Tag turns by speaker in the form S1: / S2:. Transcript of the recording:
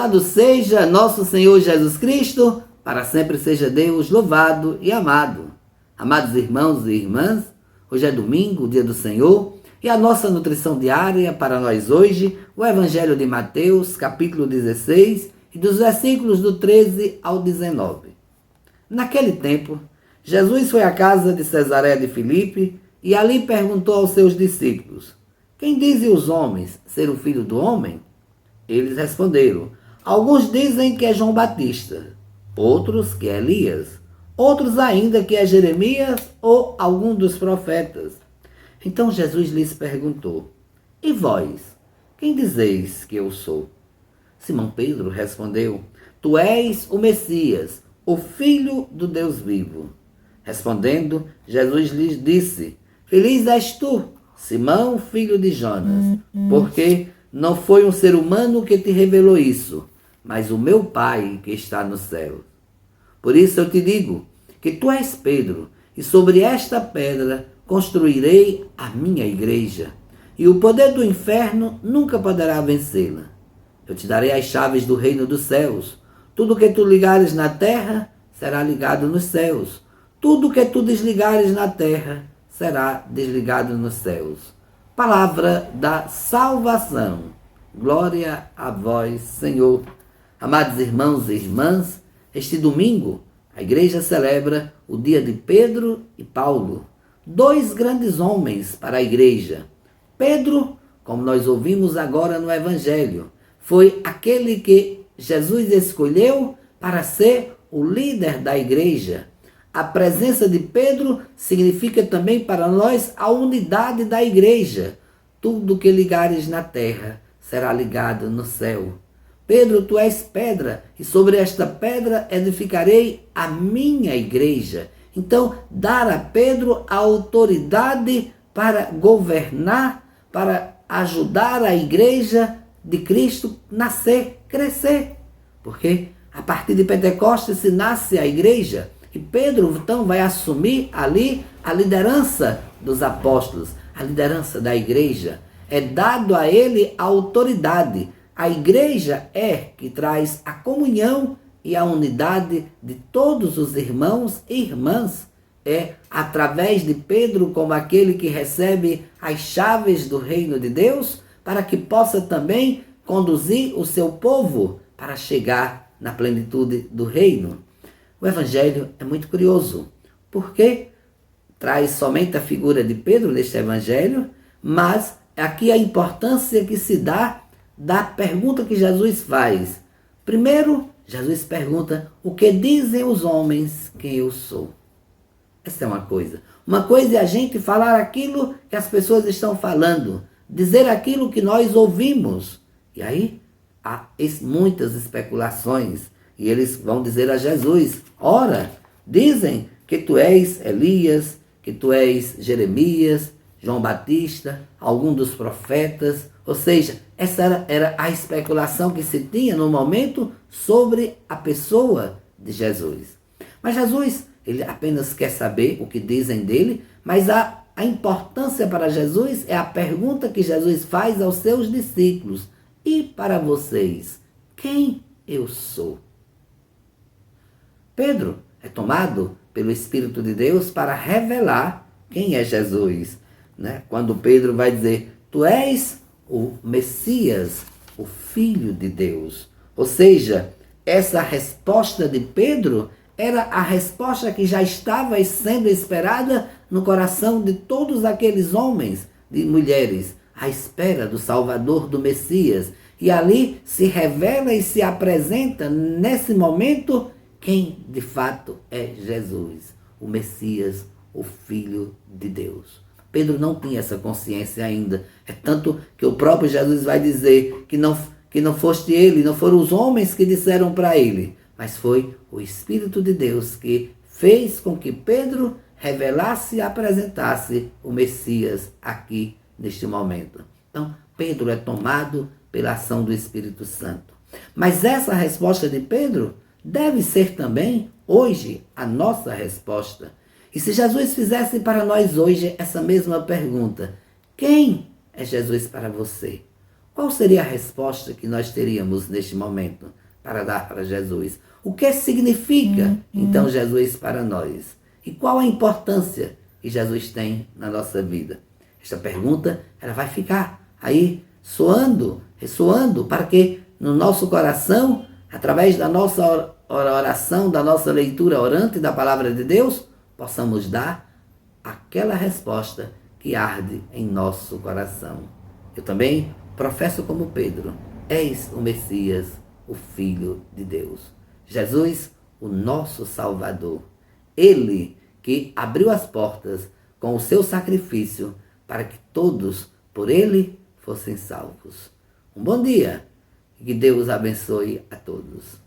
S1: Louvado seja nosso Senhor Jesus Cristo, para sempre seja Deus louvado e amado. Amados irmãos e irmãs, hoje é domingo, dia do Senhor, e a nossa nutrição diária para nós hoje, o Evangelho de Mateus, capítulo 16, e dos versículos do 13 ao 19. Naquele tempo, Jesus foi à casa de Cesaré de Filipe e ali perguntou aos seus discípulos: quem dizem os homens ser o filho do homem? Eles responderam: alguns dizem que é João Batista, outros que é Elias, outros ainda que é Jeremias ou algum dos profetas. Então Jesus lhes perguntou: e vós, quem dizeis que eu sou? Simão Pedro respondeu: tu és o Messias, o Filho do Deus vivo. Respondendo, Jesus lhes disse: feliz és tu, Simão, filho de Jonas, porque não foi um ser humano que te revelou isso, mas o meu Pai que está no céu. Por isso eu te digo que tu és Pedro, e sobre esta pedra construirei a minha igreja, e o poder do inferno nunca poderá vencê-la. Eu te darei as chaves do reino dos céus. Tudo que tu ligares na terra será ligado nos céus. Tudo que tu desligares na terra será desligado nos céus. Palavra da salvação. Glória a vós, Senhor. Amados irmãos e irmãs, este domingo a igreja celebra o dia de Pedro e Paulo, dois grandes homens para a igreja. Pedro, como nós ouvimos agora no Evangelho, foi aquele que Jesus escolheu para ser o líder da igreja. A presença de Pedro significa também para nós a unidade da igreja. Tudo que ligares na terra será ligado no céu. Pedro, tu és pedra, e sobre esta pedra edificarei a minha igreja. Então, dar a Pedro a autoridade para governar, para ajudar a igreja de Cristo nascer, crescer. Porque a partir de Pentecostes se nasce a igreja. E Pedro, então, vai assumir ali a liderança dos apóstolos, a liderança da igreja. É dado a ele a autoridade. A igreja é que traz a comunhão e a unidade de todos os irmãos e irmãs. É através de Pedro, como aquele que recebe as chaves do reino de Deus, para que possa também conduzir o seu povo para chegar na plenitude do reino. O Evangelho é muito curioso, porque traz somente a figura de Pedro neste Evangelho, mas aqui a importância que se dá da pergunta que Jesus faz. Primeiro, Jesus pergunta: o que dizem os homens que eu sou? Essa é uma coisa. Uma coisa é a gente falar aquilo que as pessoas estão falando, dizer aquilo que nós ouvimos. E aí há muitas especulações. E eles vão dizer a Jesus: ora, dizem que tu és Elias, que tu és Jeremias, João Batista, algum dos profetas. Ou seja, essa era a especulação que se tinha no momento sobre a pessoa de Jesus. Mas Jesus, ele apenas quer saber o que dizem dele, mas a importância para Jesus é a pergunta que Jesus faz aos seus discípulos: e para vocês, quem eu sou? Pedro é tomado pelo Espírito de Deus para revelar quem é Jesus. Quando Pedro vai dizer: tu és o Messias, o Filho de Deus. Ou seja, essa resposta de Pedro era a resposta que já estava sendo esperada no coração de todos aqueles homens e mulheres, à espera do Salvador, do Messias. E ali se revela e se apresenta nesse momento quem de fato é Jesus, o Messias, o Filho de Deus. Pedro não tinha essa consciência ainda. É tanto que o próprio Jesus vai dizer que não foste ele, não foram os homens que disseram para ele, mas foi o Espírito de Deus que fez com que Pedro revelasse e apresentasse o Messias aqui neste momento. Então, Pedro é tomado pela ação do Espírito Santo. Mas essa resposta de Pedro deve ser também, hoje, a nossa resposta. E se Jesus fizesse para nós hoje essa mesma pergunta: quem é Jesus para você? qual seria a resposta que nós teríamos neste momento para dar para Jesus? O que significa, então, Jesus para nós? E qual a importância que Jesus tem na nossa vida? Esta pergunta ela vai ficar aí soando, ressoando, para que no nosso coração, através da nossa oração, da nossa leitura orante da palavra de Deus, possamos dar aquela resposta que arde em nosso coração. Eu também professo como Pedro: és o Messias, o Filho de Deus. Jesus, o nosso Salvador. Ele que abriu as portas com o seu sacrifício para que todos, por ele, fossem salvos. Um bom dia e que Deus abençoe a todos.